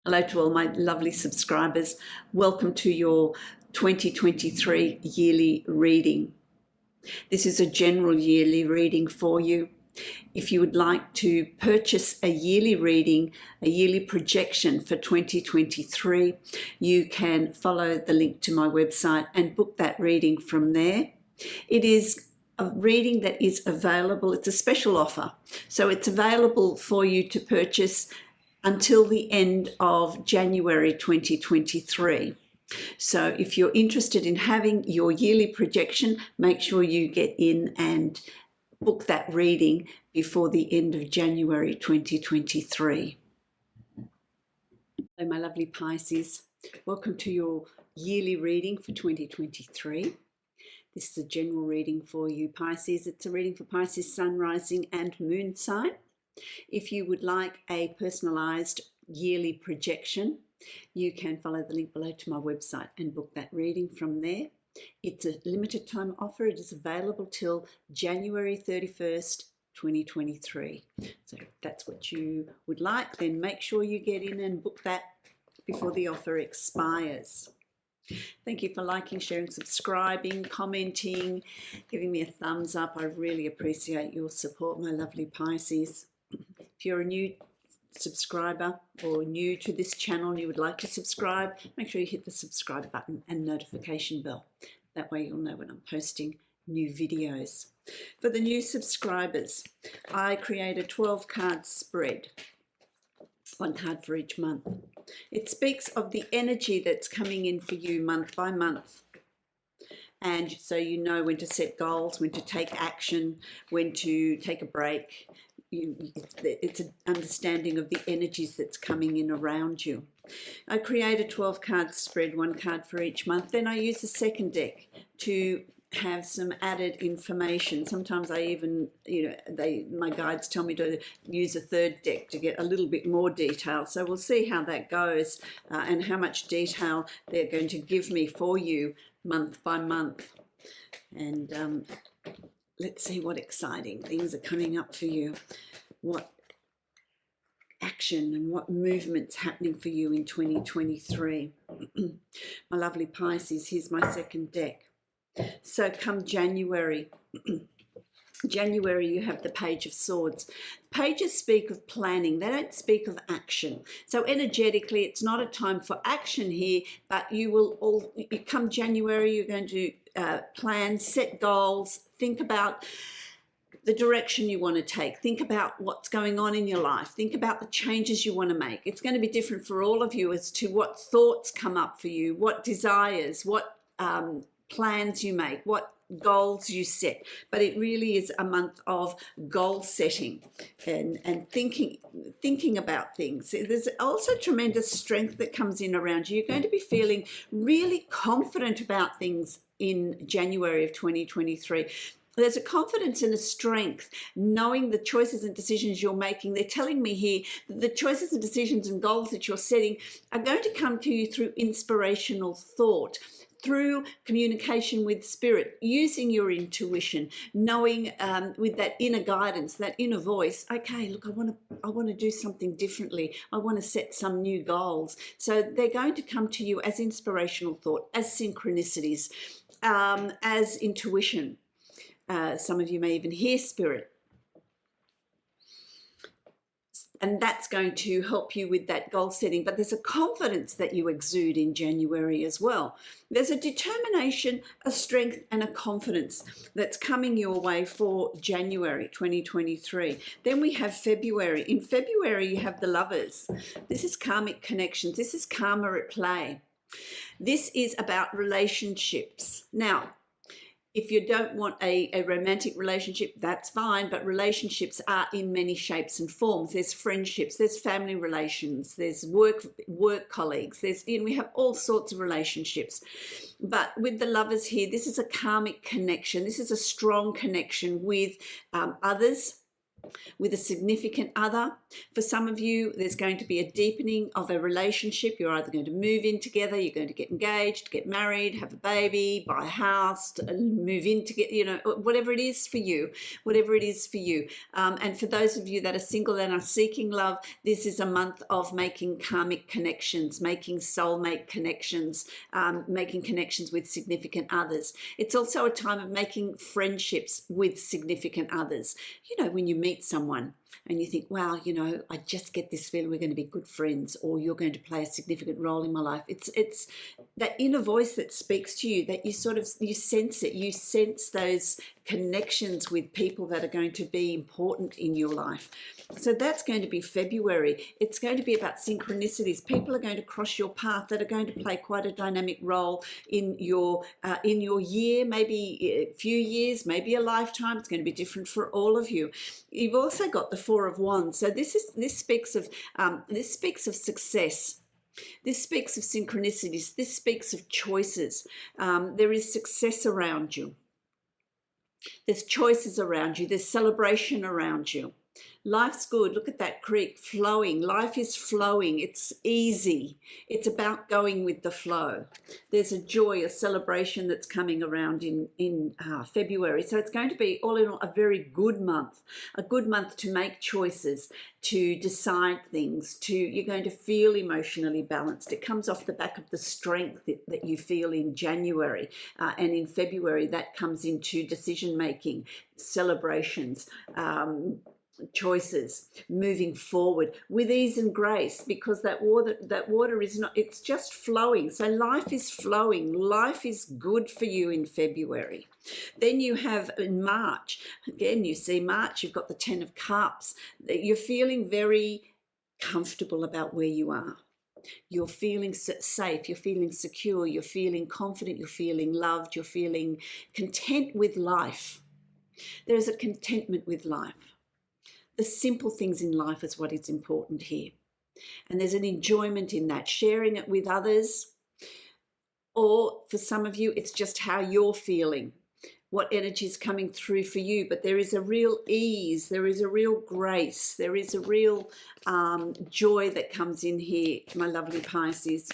Hello to all my lovely subscribers. Welcome to your 2023 yearly reading. This is a general yearly reading for you. If you would like to purchase a yearly reading, a yearly projection for 2023, you can follow the link to my website and book that reading from there. It is a reading that is available. It's a special offer. So it's available for you to purchase until the end of January 2023. So if you're interested in having your yearly projection, make sure you get in and book that reading before the end of January 2023. Hello, my lovely Pisces. Welcome to your yearly reading for 2023. This is a general reading for you, Pisces. It's a reading for Pisces sun, rising and moon sign. If you would like a personalised yearly projection, you can follow the link below to my website and book that reading from there. It's a limited time offer. It is available till January 31st, 2023. So if that's what you would like, then make sure you get in and book that before the offer expires. Thank you for liking, sharing, subscribing, commenting, giving me a thumbs up. I really appreciate your support, my lovely Pisces. If you're a new subscriber or new to this channel and you would like to subscribe, make sure you hit the subscribe button and notification bell. That way you'll know when I'm posting new videos. For the new subscribers, I create a 12-card spread, one card for each month. It speaks of the energy that's coming in for you month by month. And so you know when to set goals, when to take action, when to take a break. It's an understanding of the energies that's coming in around you. I create a 12-card spread, one card for each month. Then I use the second deck to have some added information. Sometimes I even, my guides tell me to use a third deck to get a little bit more detail. So we'll see how that goes and how much detail they're going to give me for you month by month. And let's see what exciting things are coming up for you, what action and what movement's happening for you in 2023. My lovely Pisces, here's my second deck. So come January, you have the Page of Swords. Pages speak of planning. They don't speak of action. So energetically, it's not a time for action here, but you come January, you're going to plan, set goals, think about the direction you want to take. Think about what's going on in your life. Think about the changes you want to make. It's going to be different for all of you as to what thoughts come up for you, what desires, what plans you make, what goals you set. But it really is a month of goal setting and thinking about things. There's also tremendous strength that comes in around you. You're going to be feeling really confident about things in January of 2023. There's a confidence and a strength knowing the choices and decisions you're making. They're telling me here that the choices and decisions and goals that you're setting are going to come to you through inspirational thought, through communication with spirit, using your intuition, knowing with that inner guidance, that inner voice, okay, look, I want to do something differently. I want to set some new goals. So they're going to come to you as inspirational thought, as synchronicities, as intuition. Some of you may even hear spirit. And that's going to help you with that goal setting. But there's a confidence that you exude in January as well. There's a determination, a strength, and a confidence that's coming your way for January 2023. Then we have February. In February, you have the Lovers. This is karmic connections. This is karma at play. This is about relationships. Now, if you don't want a romantic relationship, that's fine, but relationships are in many shapes and forms. There's friendships, there's family relations, there's work colleagues, we have all sorts of relationships. But with the Lovers here, this is a karmic connection. This is a strong connection with others, with a significant other. For some of you, there's going to be a deepening of a relationship. You're either going to move in together, you're going to get engaged, get married, have a baby, buy a house, move in together, you know, whatever it is for you, whatever it is for you. And for those of you that are single and are seeking love, this is a month of making karmic connections, making soulmate connections, making connections with significant others. It's also a time of making friendships with significant others. You know, when you meet someone and you think, wow, you know, I just get this feeling we're going to be good friends, or you're going to play a significant role in my life. It's that inner voice that speaks to you, that you sense it. You sense those connections with people that are going to be important in your life. So that's going to be February. It's going to be about synchronicities. People are going to cross your path that are going to play quite a dynamic role in your year, maybe a few years, maybe a lifetime. It's going to be different for all of you. You've also got the Four of Wands. So this speaks of success. This speaks of synchronicities. This speaks of choices. There is success around you. There's choices around you. There's celebration around you. Life's good. Look at that creek flowing. Life is flowing. It's easy. It's about going with the flow. There's a joy, a celebration that's coming around in February. So it's going to be, all in all, a very good month to make choices, to decide things, you're going to feel emotionally balanced. It comes off the back of the strength that you feel in January, and in February that comes into decision making, celebrations, choices, moving forward with ease and grace, because that water is not, it's just flowing. So life is flowing. Life is good for you in February. Then you have in March, again, you see March, you've got the 10 of Cups. You're feeling very comfortable about where you are. You're feeling safe, you're feeling secure, you're feeling confident, you're feeling loved, you're feeling content with life. There is a contentment with life. The simple things in life is what is important here. And there's an enjoyment in that, sharing it with others. Or for some of you, it's just how you're feeling, what energy is coming through for you. But there is a real ease, there is a real grace, there is a real joy that comes in here, my lovely Pisces.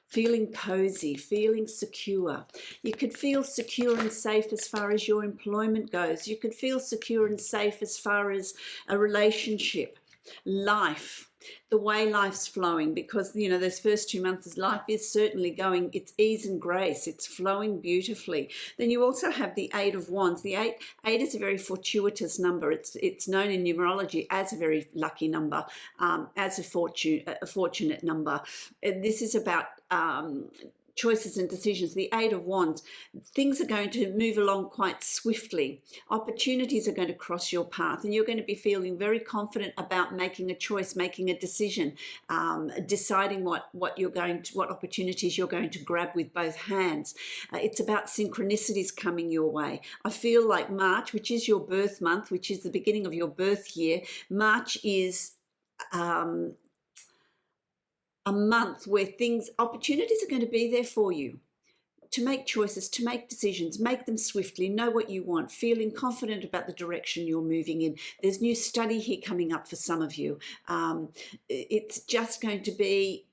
Feeling cozy, feeling secure. You could feel secure and safe as far as your employment goes. You could feel secure and safe as far as a relationship, life, the way life's flowing, because, you know, those first 2 months, life is certainly going, it's ease and grace, it's flowing beautifully. Then you also have the 8 of Wands. The eight is a very fortuitous number. It's known in numerology as a very lucky number, as a fortunate number. This is about choices and decisions. The 8 of Wands, things are going to move along quite swiftly. Opportunities are going to cross your path, and you're going to be feeling very confident about making a choice, making a decision, deciding what opportunities you're going to grab with both hands. It's about synchronicities coming your way. I feel like March, which is your birth month, which is the beginning of your birth year, March is a month where opportunities are going to be there for you to make choices, to make decisions, make them swiftly, know what you want, feeling confident about the direction you're moving in. There's new study here coming up for some of you. It's just going to be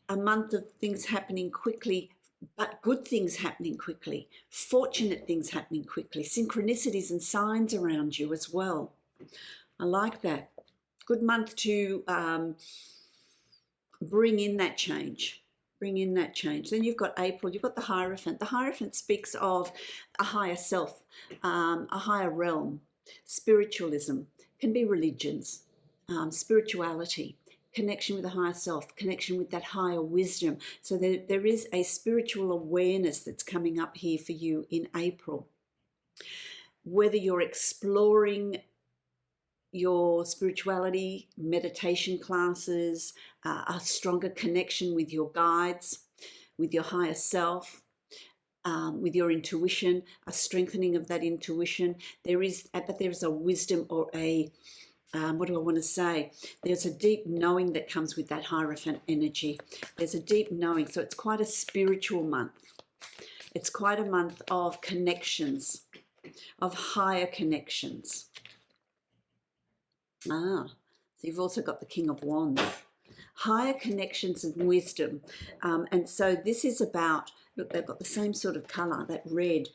a month of things happening quickly, but good things happening quickly, fortunate things happening quickly, synchronicities and signs around you as well. I like that. Good month to bring in that change. Then you've got April, you've got the Hierophant. The Hierophant speaks of a higher self, a higher realm, spiritualism, can be religions, spirituality, connection with the higher self, connection with that higher wisdom. So there is a spiritual awareness that's coming up here for you in April. Whether you're exploring your spirituality, meditation classes, a stronger connection with your guides, with your higher self, with your intuition, a strengthening of that intuition. There is a wisdom, or a what do I want to say? There's a deep knowing that comes with that Hierophant energy. There's a deep knowing. So it's quite a spiritual month. It's quite a month of connections, of higher connections. So you've also got the King of Wands. Higher connections and wisdom. And so this is about, look, they've got the same sort of colour, that red,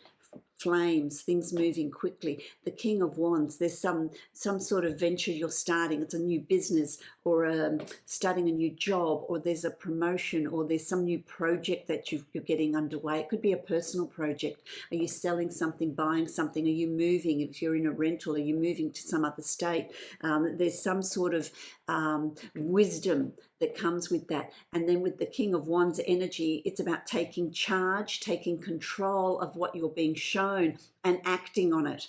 flames, things moving quickly. The King of Wands, there's some sort of venture you're starting. It's a new business, or starting a new job, or there's a promotion, or there's some new project that you're getting underway. It could be a personal project. Are you selling something, buying something? Are you moving? If you're in a rental, are you moving to some other state? There's some sort of wisdom that comes with that. And then with the King of Wands energy, it's about taking charge, taking control of what you're being shown and acting on it.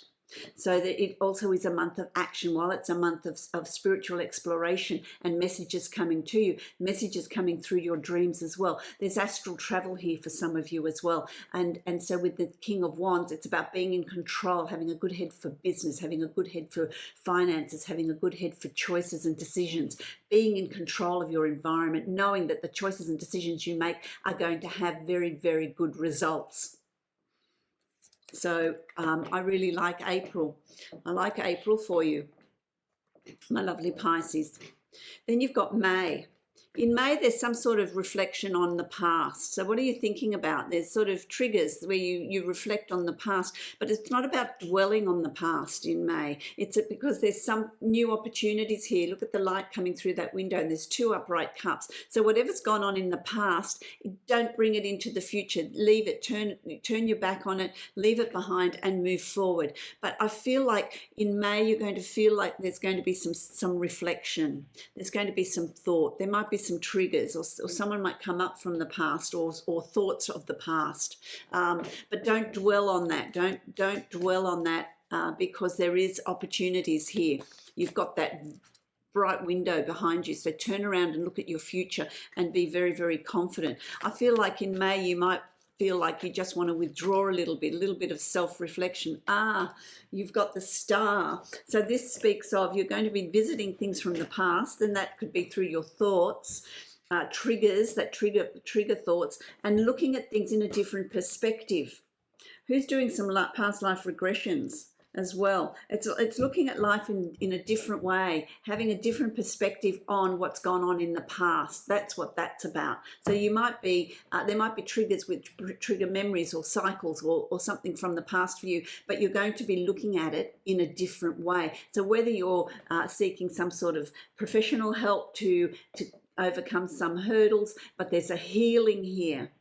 So that it also is a month of action. While it's a month of spiritual exploration and messages coming to you, messages coming through your dreams as well. There's astral travel here for some of you as well. And so with the King of Wands, it's about being in control, having a good head for business, having a good head for finances, having a good head for choices and decisions, being in control of your environment, knowing that the choices and decisions you make are going to have very, very good results. So I really like April. I like April for you, my lovely Pisces. Then you've got May. In May, there's some sort of reflection on the past. So what are you thinking about? There's sort of triggers where you reflect on the past, but it's not about dwelling on the past in May. It's because there's some new opportunities here. Look at the light coming through that window, and there's 2 upright cups. So whatever's gone on in the past, don't bring it into the future. Leave it, turn your back on it, leave it behind and move forward. But I feel like in May, you're going to feel like there's going to be some reflection. There's going to be some thought. There might be some triggers, or someone might come up from the past, or thoughts of the past, but don't dwell on that. Don't dwell on that, because there is opportunities here. You've got that bright window behind you, so turn around and look at your future and be very, very confident. I feel like in May you might feel like you just want to withdraw a little bit of self-reflection. You've got the Star. So this speaks of you're going to be visiting things from the past, and that could be through your thoughts, triggers that trigger thoughts, and looking at things in a different perspective. Who's doing some past life regressions as well? It's looking at life in a different way, having a different perspective on what's gone on in the past. That's what that's about. So you might be there might be triggers which trigger memories or cycles or something from the past for you, but you're going to be looking at it in a different way. So whether you're seeking some sort of professional help to overcome some hurdles, but there's a healing here.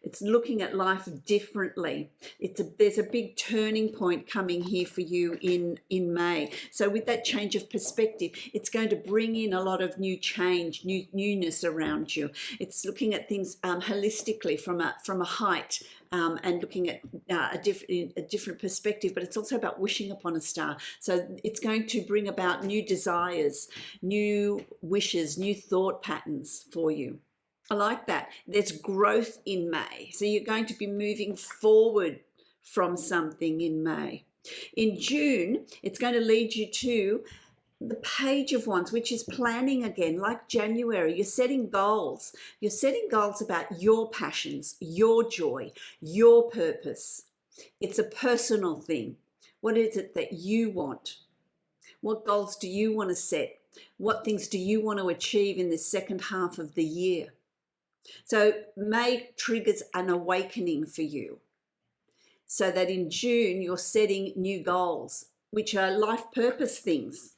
It's looking at life differently. There's a big turning point coming here for you in May. So with that change of perspective, it's going to bring in a lot of new change, newness around you. It's looking at things holistically from a height, and looking at a different perspective, but it's also about wishing upon a star. So it's going to bring about new desires, new wishes, new thought patterns for you. I like that. There's growth in May. So you're going to be moving forward from something in May. In June, it's going to lead you to the Page of Wands, which is planning again, like January. You're setting goals. You're setting goals about your passions, your joy, your purpose. It's a personal thing. What is it that you want? What goals do you want to set? What things do you want to achieve in the second half of the year? So May triggers an awakening for you, so that in June you're setting new goals, which are life purpose things.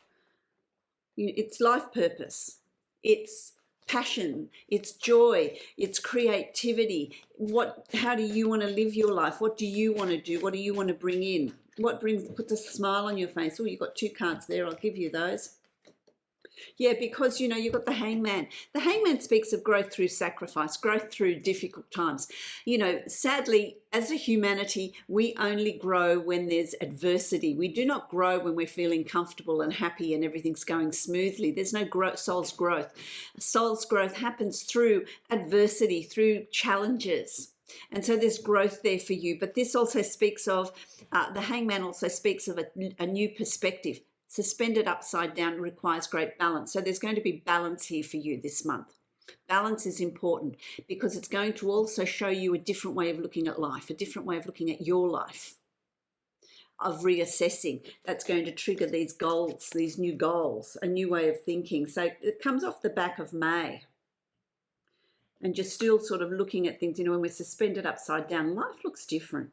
It's life purpose, it's passion, it's joy, it's creativity. How do you want to live your life? What do you want to do? What do you want to bring in? Puts a smile on your face? Oh, you've got 2 cards there. I'll give you those. Yeah, because, you've got the Hangman. The Hangman speaks of growth through sacrifice, growth through difficult times. Sadly, as a humanity, we only grow when there's adversity. We do not grow when we're feeling comfortable and happy and everything's going smoothly. There's no soul's growth. Soul's growth happens through adversity, through challenges. And so there's growth there for you. But this also speaks of, the Hangman also speaks of a new perspective. Suspended upside down requires great balance. So there's going to be balance here for you this month. Balance is important because it's going to also show you a different way of looking at life, a different way of looking at your life. reassessing. That's going to trigger these goals, these new goals, a new way of thinking. So it comes off the back of May. And you're still sort of looking at things, when we're suspended upside down, life looks different.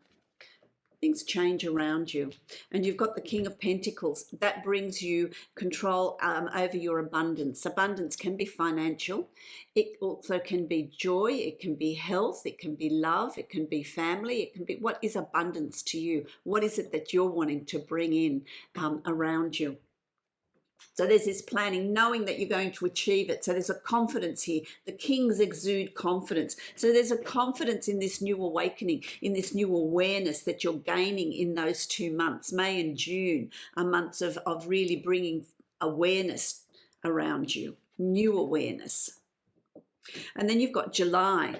Things change around you. And you've got the King of Pentacles. That brings you control over your abundance. Abundance can be financial. It also can be joy. It can be health. It can be love. It can be family. It can be, what is abundance to you? What is it that you're wanting to bring in around you? So there's this planning, knowing that you're going to achieve it. So there's a confidence here. The kings exude confidence. So there's a confidence in this new awakening, in this new awareness that you're gaining in those 2 months. May and June are months of really bringing awareness around you, new awareness. And then you've got July.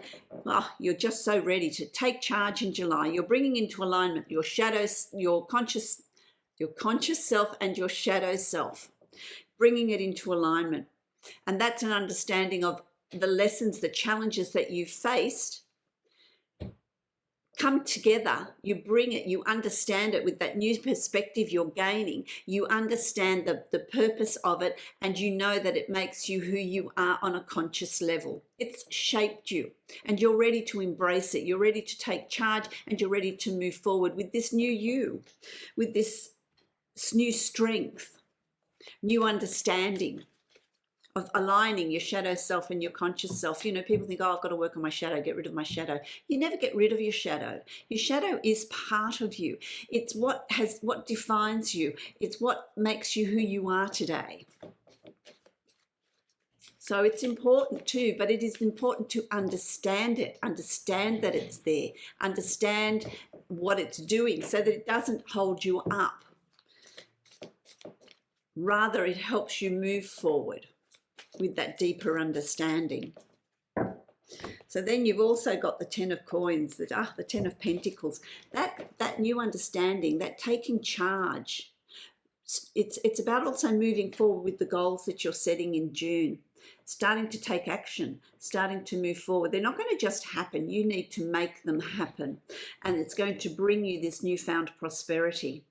You're just so ready to take charge in July. You're bringing into alignment your shadows, your conscious self and your shadow self, bringing it into alignment. And that's an understanding of the lessons, the challenges that you've faced come together. You bring it, you understand it with that new perspective you're gaining. You understand the purpose of it, and you know that it makes you who you are on a conscious level. It's shaped you, and you're ready to embrace it. You're ready to take charge, and you're ready to move forward with this new you, with this new strength, new understanding of aligning your shadow self and your conscious self. People think, I've got to work on my shadow, get rid of my shadow. You never get rid of your shadow. Your shadow is part of you. It's what defines you. It's what makes you who you are today. So it's important too, but it is important to understand it, understand that it's there, understand what it's doing so that it doesn't hold you up. Rather, it helps you move forward with that deeper understanding. So then you've also got the 10 of coins, the 10 of pentacles. That new understanding, that taking charge. It's about also moving forward with the goals that you're setting in June, starting to take action, starting to move forward. They're not going to just happen. You need to make them happen. And it's going to bring you this newfound prosperity.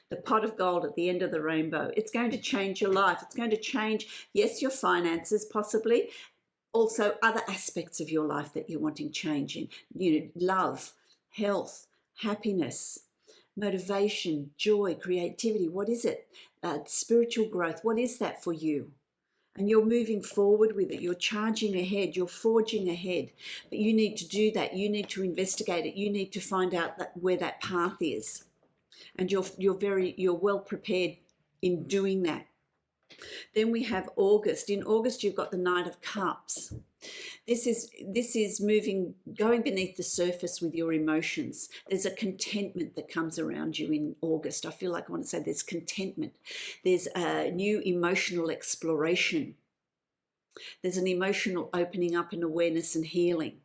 The pot of gold at the end of the rainbow. It's going to change your life. It's going to change, yes, your finances possibly, also other aspects of your life that you're wanting change in. Love, health, happiness, motivation, joy, creativity. What is it? Spiritual growth. What is that for you? And you're moving forward with it. You're charging ahead. You're forging ahead. But you need to do that. You need to investigate it. You need to find out where that path is. And you're well prepared in doing that. Then we have August. In August, you've got the Knight of Cups. This is going beneath the surface with your emotions. There's a contentment that comes around you in August. I feel like I want to say there's contentment. There's a new emotional exploration. There's an emotional opening up and awareness and healing.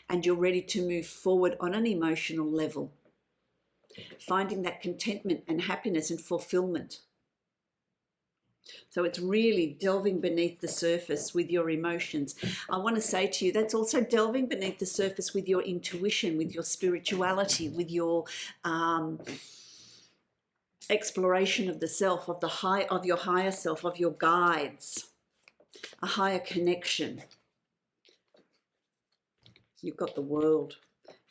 And you're ready to move forward on an emotional level, finding that contentment and happiness and fulfillment. So it's really delving beneath the surface with your emotions. I want to say to you, that's also delving beneath the surface with your intuition, with your spirituality, with your exploration of the self, of your higher self, of your guides, a higher connection. You've got the World.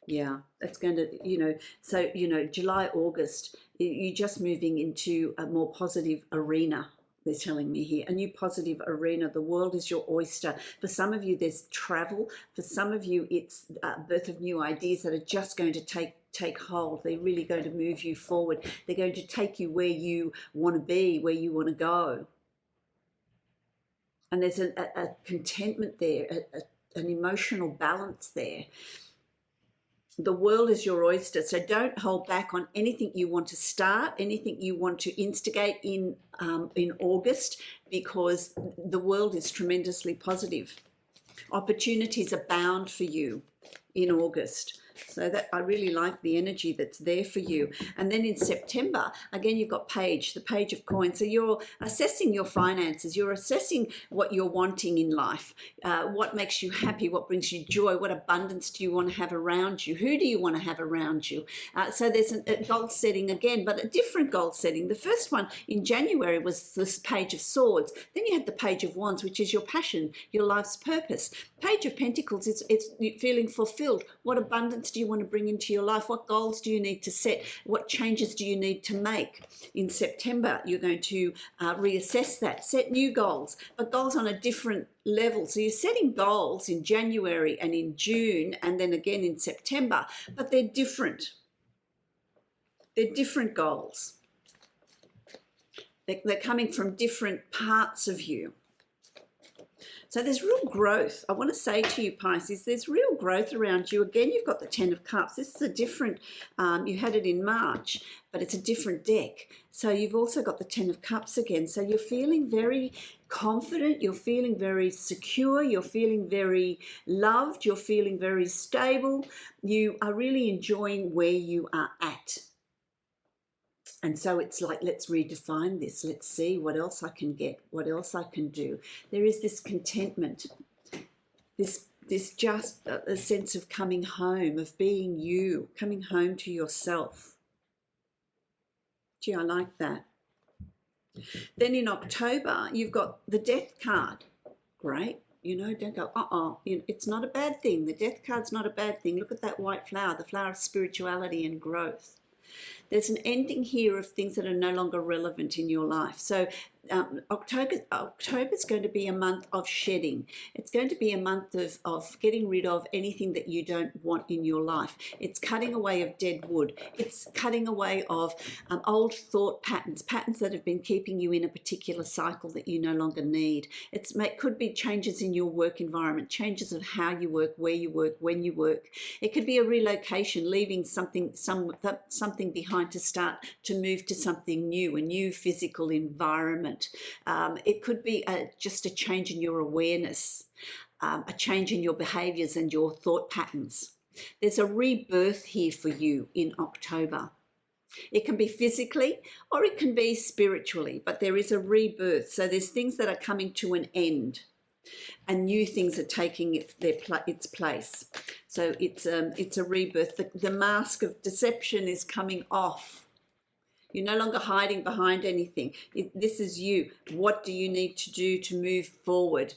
Yeah, that's going to, July, August, you're just moving into a more positive arena, they're telling me here, a new positive arena. The world is your oyster. For some of you, there's travel. For some of you, it's birth of new ideas that are just going to take hold. They're really going to move you forward. They're going to take you where you want to be, where you want to go. And there's a contentment there, an emotional balance there. The world is your oyster, so don't hold back on anything you want to start, anything you want to instigate in August, because the world is tremendously positive. Opportunities abound for you. in August. So that I really like the energy that's there for you. And then in September, again, you've got the page of coins. So you're assessing your finances. You're assessing what you're wanting in life, what makes you happy, what brings you joy, what abundance do you want to have around you, who do you want to have around you. So there's a goal setting again, but a different goal setting. The first one in January was this page of swords. Then you had the page of wands, which is your passion, your life's purpose. Page of pentacles, it's feeling fulfilled. What abundance do you want to bring into your life? What goals do you need to set? What changes do you need to make? In September, you're going to reassess that, set new goals, but goals on a different level. So you're setting goals in January and in June and then again in September, but they're different. They're different goals. They're coming from different parts of you. So there's real growth. I want to say to you, Pisces, there's real growth around you. Again, you've got the 10 of Cups. This is a different, you had it in March, but it's a different deck. So you've also got the 10 of Cups again. So you're feeling very confident. You're feeling very secure. You're feeling very loved. You're feeling very stable. You are really enjoying where you are at. And so it's like, let's redefine this. Let's see what else I can get, what else I can do. There is this contentment, this just a sense of coming home, of being you, coming home to yourself. Gee, I like that. Then in October, you've got the Death card. Great. You know, don't go, it's not a bad thing. The Death card's not a bad thing. Look at that white flower, the flower of spirituality and growth. There's an ending here of things that are no longer relevant in your life. So October's going to be a month of shedding. It's going to be a month of getting rid of anything that you don't want in your life. It's cutting away of dead wood. It's cutting away of old thought patterns that have been keeping you in a particular cycle that you no longer need. It could be changes in your work environment, changes of how you work, where you work, when you work. It could be a relocation, leaving something behind to start to move to something new, a new physical environment. It could be just a change in your awareness, a change in your behaviours and your thought patterns. There's a rebirth here for you in October. It can be physically or it can be spiritually, but there is a rebirth. So there's things that are coming to an end and new things are taking its place. So it's a rebirth. The mask of deception is coming off. You're no longer hiding behind anything. This is you. What do you need to do to move forward?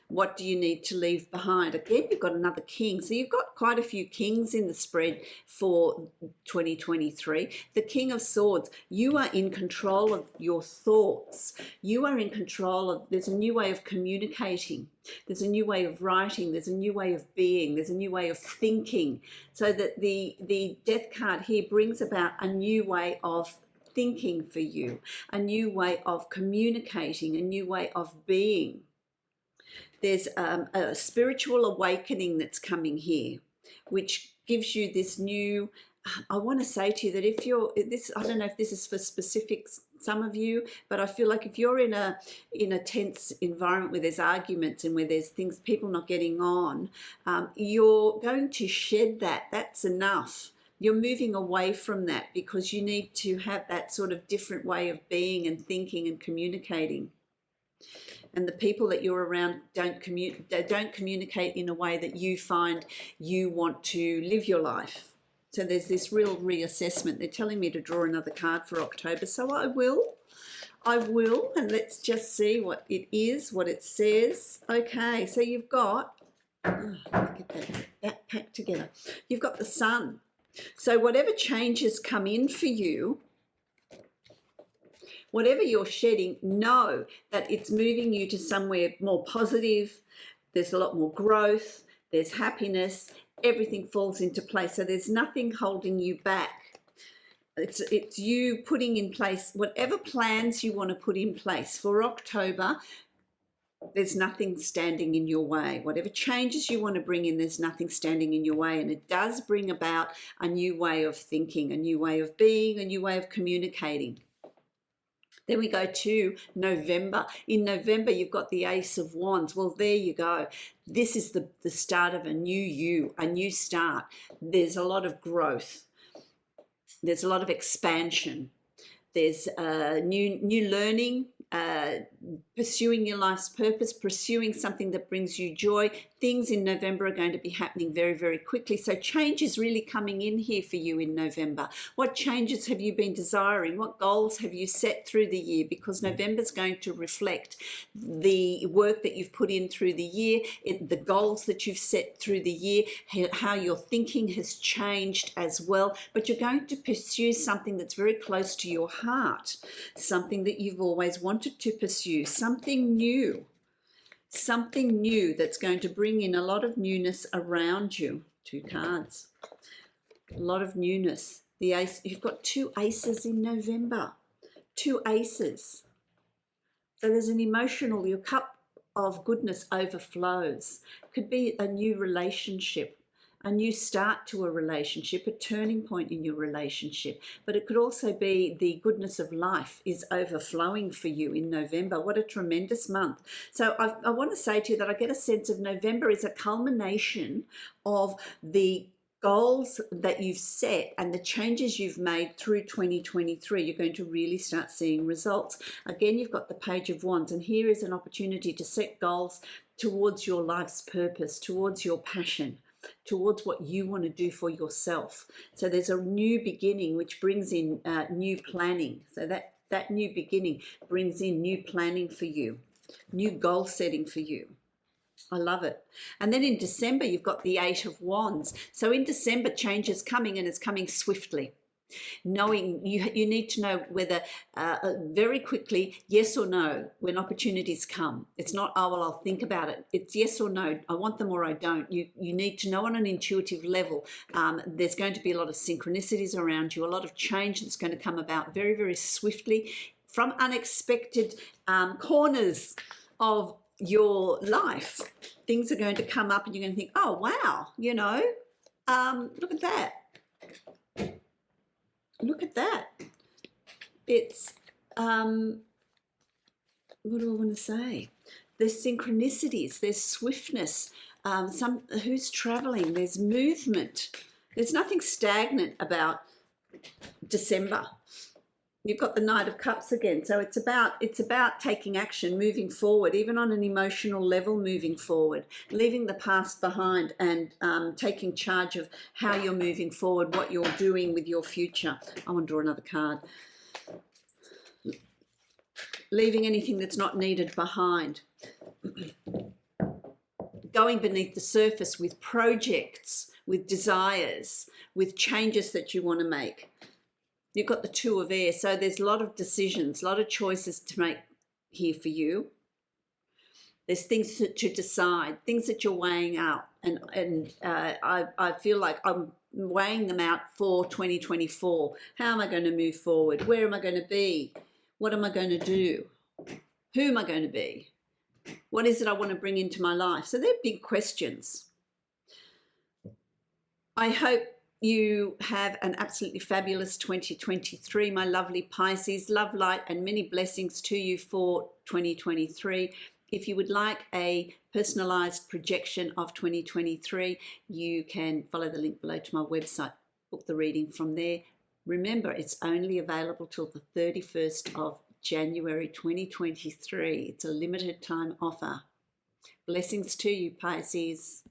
What do you need to leave behind? Again, you've got another king. So you've got quite a few kings in the spread for 2023. The King of Swords. You are in control of your thoughts. You are in control of, there's a new way of communicating. There's a new way of writing. There's a new way of being. There's a new way of thinking. So that the Death card here brings about a new way of thinking for you, a new way of communicating, a new way of being. There's a spiritual awakening that's coming here, which gives you this new, I want to say to you that if you're this, I don't know if this is for specifics, some of you, but I feel like if you're in a tense environment where there's arguments and where there's things, people not getting on, you're going to shed that. That's enough. You're moving away from that because you need to have that sort of different way of being and thinking and communicating. And the people that you're around don't communicate in a way that you find you want to live your life. So there's this real reassessment. They're telling me to draw another card for October, so I will, and let's just see what it is, what it says. Okay, so you've got, get that packed together. You've got the Sun. So whatever changes come in for you, whatever you're shedding, know that it's moving you to somewhere more positive. There's a lot more growth. There's happiness. Everything falls into place. So there's nothing holding you back. It's you putting in place whatever plans you want to put in place for October. There's nothing standing in your way. Whatever changes you want to bring in, there's nothing standing in your way. And it does bring about a new way of thinking, a new way of being, a new way of communicating. Then we go to November. In November, you've got the Ace of Wands. Well, there you go. This is the start of a new you, a new start. There's a lot of growth. There's a lot of expansion. There's new learning, pursuing your life's purpose, pursuing something that brings you joy. Things in November are going to be happening very, very quickly. So change is really coming in here for you in November. What changes have you been desiring? What goals have you set through the year? Because November is going to reflect the work that you've put in through the year, the goals that you've set through the year, how your thinking has changed as well. But you're going to pursue something that's very close to your heart, something that you've always wanted to pursue, something new that's going to bring in a lot of newness around you. 2 cards, a lot of newness. The ace, you've got 2 aces in November, 2 aces. So there's an emotional, your cup of goodness overflows. Could be a new relationship, a new start to a relationship, a turning point in your relationship. But it could also be the goodness of life is overflowing for you in November. What a tremendous month. So I want to say to you that I get a sense of November is a culmination of the goals that you've set and the changes you've made through 2023. You're going to really start seeing results. Again, you've got the Page of Wands, and here is an opportunity to set goals towards your life's purpose, towards your passion, towards what you want to do for yourself. So there's a new beginning which brings in new planning. So that new beginning brings in new planning for you, new goal setting for you. I love it. And then in December, you've got the 8 of Wands. So in December, change is coming, and it's coming swiftly. Knowing you need to know whether very quickly, yes or no, when opportunities come. It's not, oh, well, I'll think about it. It's yes or no. I want them or I don't. You need to know on an intuitive level. There's going to be a lot of synchronicities around you, a lot of change that's going to come about very, very swiftly from unexpected corners of your life. Things are going to come up and you're going to think, oh, wow, you know, look at that. Look at that. It's, what do I want to say? There's synchronicities, there's swiftness, who's traveling, there's movement. There's nothing stagnant about December. You've got the Knight of Cups again. So it's about taking action, moving forward, even on an emotional level, moving forward, leaving the past behind and taking charge of how you're moving forward, what you're doing with your future. I want to draw another card. Leaving anything that's not needed behind. Going beneath the surface with projects, with desires, with changes that you want to make. You've got the 2 of Air, so there's a lot of decisions, a lot of choices to make here for you. There's things to decide, things that you're weighing out, and I feel like I'm weighing them out for 2024. How am I going to move forward? Where am I going to be? What am I going to do? Who am I going to be? What is it I want to bring into my life? So they're big questions. I hope you have an absolutely fabulous 2023, my lovely Pisces. Love, light, and many blessings to you for 2023. If you would like a personalized projection of 2023, you can follow the link below to my website, book the reading from there. Remember, it's only available till the 31st of January 2023. It's a limited time offer. Blessings to you, Pisces.